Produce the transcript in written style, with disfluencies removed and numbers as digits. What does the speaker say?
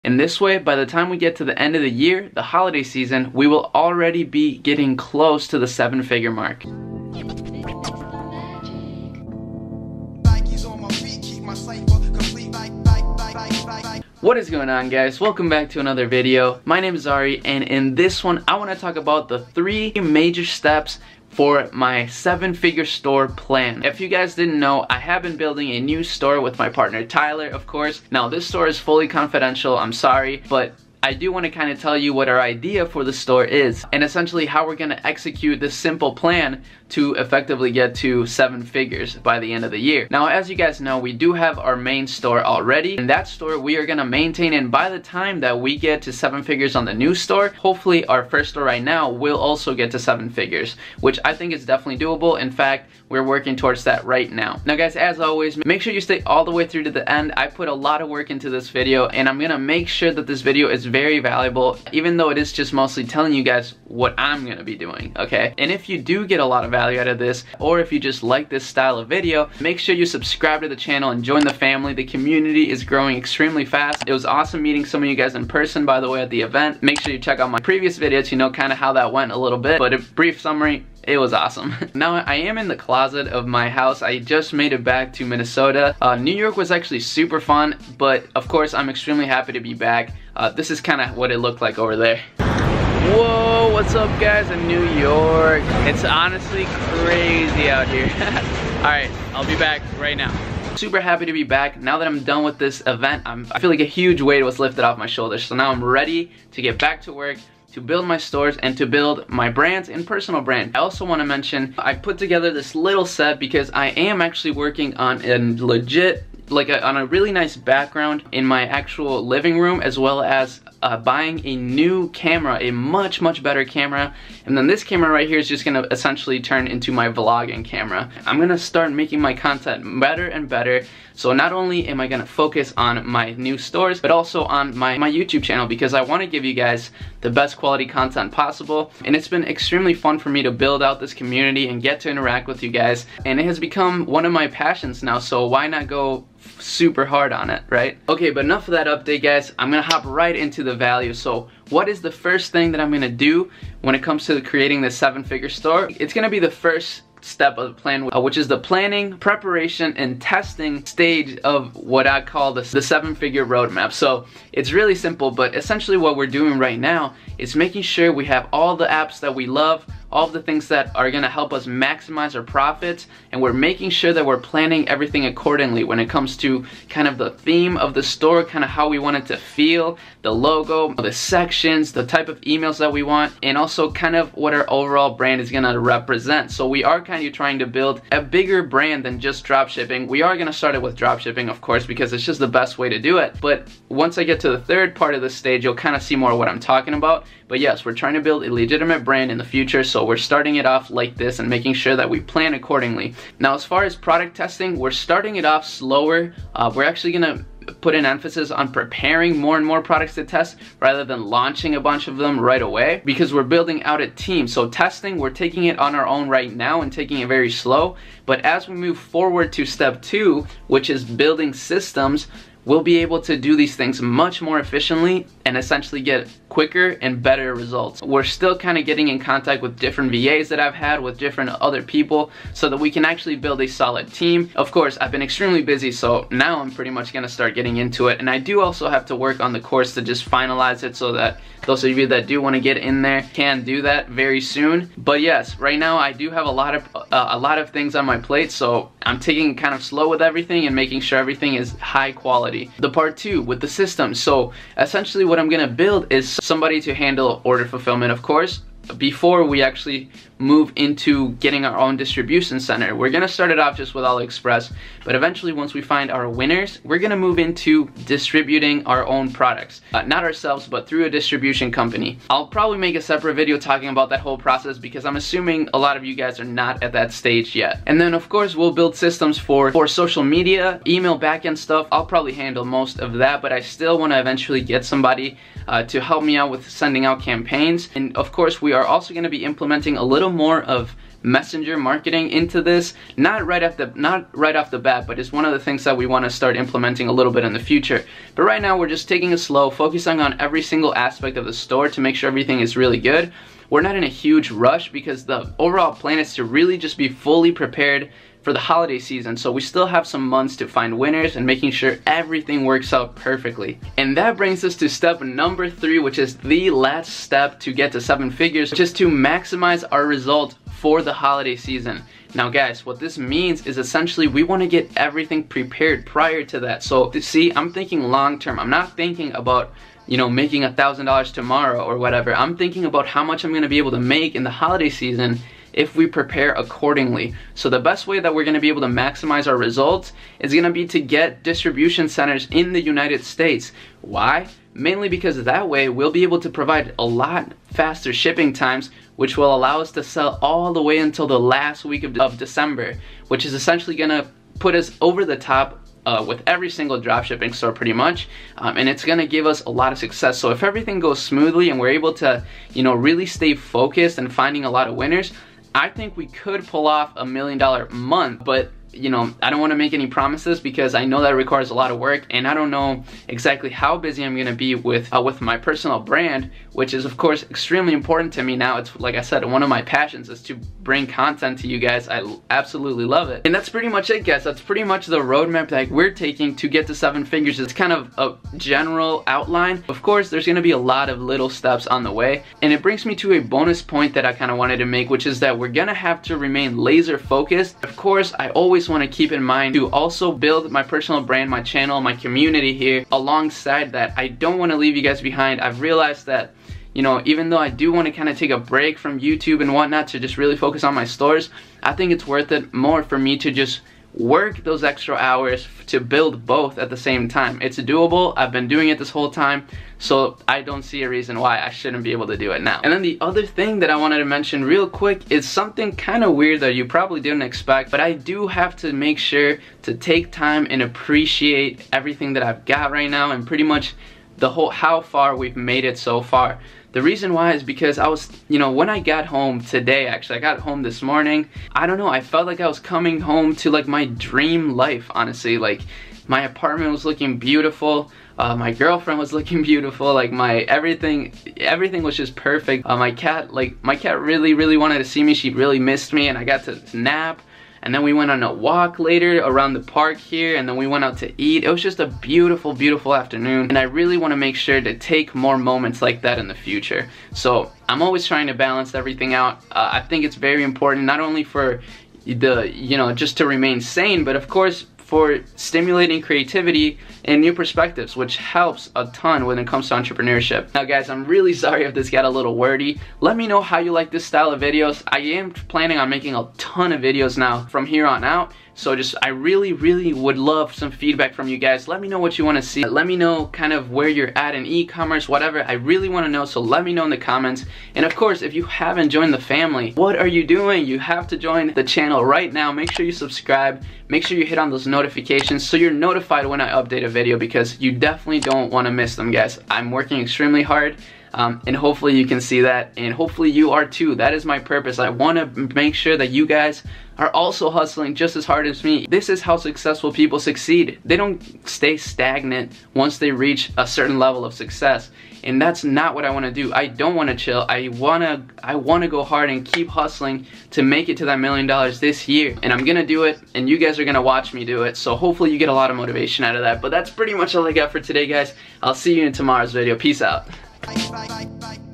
In this way, by the time we get to the end of the year, the holiday season, we will already be getting close to the 7-figure mark. What is going on, guys? Welcome back to another video. My name is Arie, and in this one I want to talk about the 3 major steps for my 7-figure store plan. If you guys didn't know, I have been building a new store with my partner Tyler, of course. Now this store is fully confidential, I'm sorry, but I do want to kind of tell you what our idea for the store is and essentially how we're going to execute this simple plan to effectively get to 7 figures by the end of the year. Now, as you guys know, we do have our main store already, and that store we are going to maintain, and by the time that we get to 7 figures on the new store, hopefully our first store right now will also get to 7 figures, which I think is definitely doable. In fact, we're working towards that right now. Now guys, as always, make sure you stay all the way through to the end. I put a lot of work into this video, and I'm gonna make sure that this video is very valuable, even though it is just mostly telling you guys what I'm gonna be doing, okay? And if you do get a lot of value out of this, or if you just like this style of video, make sure you subscribe to the channel and join the family. The community is growing extremely fast. It was awesome meeting some of you guys in person, by the way, at the event. Make sure you check out my previous videos to know kind of how that went a little bit, but a brief summary, it was awesome. Now I am in the closet of my house. I just made it back to Minnesota. New York was actually super fun, but of course I'm extremely happy to be back. This is kind of what it looked like over there. Whoa, what's up guys in New York? It's honestly crazy out here. Alright, I'll be back right now. Super happy to be back. Now that I'm done with this event, I feel like a huge weight was lifted off my shoulders. So now I'm ready to get back to work, to build my stores, and to build my brands and personal brand. I also want to mention, I put together this little set because I am actually working on a legit, on a really nice background in my actual living room, as well as buying a new camera, a much better camera. And then this camera right here is just gonna essentially turn into my vlogging camera. I'm gonna start making my content better and better. So not only am I gonna focus on my new stores, but also on my YouTube channel, because I wanna give you guys the best quality content possible. And it's been extremely fun for me to build out this community and get to interact with you guys. And it has become one of my passions now, so why not go super hard on it, right? Okay, but enough of that update, guys. I'm gonna hop right into the value. So what is the first thing that I'm gonna do when it comes to creating this 7-figure store? It's gonna be the first step of the plan, which is the planning, preparation, and testing stage of what I call the 7-figure roadmap. So it's really simple, but essentially what we're doing right now is making sure we have all the apps that we love, all of the things that are gonna help us maximize our profits, and we're making sure that we're planning everything accordingly when it comes to kind of the theme of the store, kind of how we want it to feel, the logo, the sections, the type of emails that we want, and also kind of what our overall brand is gonna represent. So we are kind of trying to build a bigger brand than just dropshipping. We are gonna start it with dropshipping, of course, because it's just the best way to do it. But once I get to the third part of the stage, you'll kind of see more of what I'm talking about. But yes, we're trying to build a legitimate brand in the future, so we're starting it off like this and making sure that we plan accordingly. Now, as far as product testing, we're starting it off slower. We're actually gonna put an emphasis on preparing more and more products to test rather than launching a bunch of them right away, because we're building out a team. So testing, we're taking it on our own right now and taking it very slow. But as we move forward to step 2, which is building systems, we'll be able to do these things much more efficiently and essentially get quicker and better results. We're still kind of getting in contact with different VAs that I've had, with different other people, so that we can actually build a solid team. Of course, I've been extremely busy, so now I'm pretty much gonna start getting into it. And I do also have to work on the course to just finalize it, so that those of you that do want to get in there can do that very soon. But yes, right now I do have a lot of things on my plate, so I'm taking it kind of slow with everything and making sure everything is high quality. The part 2 with the system. So essentially what I'm gonna build is somebody to handle order fulfillment, of course, before we actually move into getting our own distribution center. We're gonna start it off just with AliExpress, but eventually once we find our winners, we're gonna move into distributing our own products. Not ourselves, but through a distribution company. I'll probably make a separate video talking about that whole process, because I'm assuming a lot of you guys are not at that stage yet. And then of course we'll build systems for social media, email backend stuff. I'll probably handle most of that, but I still wanna eventually get somebody to help me out with sending out campaigns. And of course we are also gonna be implementing a little more of messenger marketing into this, not right off the bat, but it's one of the things that we want to start implementing a little bit in the future. But right now we're just taking it slow, focusing on every single aspect of the store to make sure everything is really good. We're not in a huge rush because the overall plan is to really just be fully prepared for the holiday season, so we still have some months to find winners and making sure everything works out perfectly. And that brings us to step number 3, which is the last step to get to 7 figures, which is to maximize our result for the holiday season. Now guys, what this means is essentially we want to get everything prepared prior to that. So see, I'm thinking long term. I'm not thinking about, you know, making $1,000 tomorrow or whatever. I'm thinking about how much I'm going to be able to make in the holiday season if we prepare accordingly. So the best way that we're going to be able to maximize our results is going to be to get distribution centers in the United States. Why? Mainly because that way we'll be able to provide a lot faster shipping times, which will allow us to sell all the way until the last week of December, which is essentially going to put us over the top with every single dropshipping store pretty much, and it's gonna give us a lot of success. So if everything goes smoothly and we're able to, you know, really stay focused and finding a lot of winners, I think we could pull off $1 million month. But you know, I don't want to make any promises because I know that requires a lot of work, and I don't know exactly how busy I'm gonna be with my personal brand, which is of course extremely important to me now. It's, like I said, one of my passions is to bring content to you guys. I absolutely love it. And that's pretty much it, guys. That's pretty much the roadmap that we're taking to get to 7 figures. It's kind of a general outline. Of course, there's gonna be a lot of little steps on the way, and it brings me to a bonus point that I kind of wanted to make, which is that we're gonna have to remain laser focused. Of course, I always want to keep in mind to also build my personal brand, my channel, my community here. Alongside that, I don't want to leave you guys behind. I've realized that, you know, even though I do want to kind of take a break from YouTube and whatnot to just really focus on my stores, I think it's worth it more for me to just work those extra hours to build both at the same time. It's doable. I've been doing it this whole time, so I don't see a reason why I shouldn't be able to do it now. And then the other thing that I wanted to mention real quick is something kind of weird that you probably didn't expect, but I do have to make sure to take time and appreciate everything that I've got right now and pretty much the whole how far we've made it so far. The reason why is because I was, you know, when I got home today, actually, I got home this morning, I don't know, I felt like I was coming home to like my dream life, honestly. Like, my apartment was looking beautiful, my girlfriend was looking beautiful, like everything was just perfect. My cat really wanted to see me. She really missed me, and I got to nap. And then we went on a walk later around the park here, and then we went out to eat. It was just a beautiful, beautiful afternoon, and I really want to make sure to take more moments like that in the future. So I'm always trying to balance everything out. I think it's very important, not only for the, you know, just to remain sane, but of course for stimulating creativity and new perspectives, which helps a ton when it comes to entrepreneurship. Now guys, I'm really sorry if this got a little wordy. Let me know how you like this style of videos. I am planning on making a ton of videos now from here on out. So I really would love some feedback from you guys. Let me know what you want to see. Let me know kind of where you're at in e-commerce, whatever. I really want to know, so let me know in the comments. And of course, if you haven't joined the family, what are you doing? You have to join the channel right now. Make sure you subscribe. Make sure you hit on those notifications so you're notified when I update a video, because you definitely don't want to miss them, guys. I'm working extremely hard. And hopefully you can see that, and hopefully you are too. That is my purpose. I want to make sure that you guys are also hustling just as hard as me. This is how successful people succeed. They don't stay stagnant once they reach a certain level of success, and that's not what I want to do. I don't want to chill. I want to go hard and keep hustling to make it to that $1 million this year, and I'm gonna do it, and you guys are gonna watch me do it. So hopefully you get a lot of motivation out of that. But that's pretty much all I got for today, guys. I'll see you in tomorrow's video. Peace out. Bye.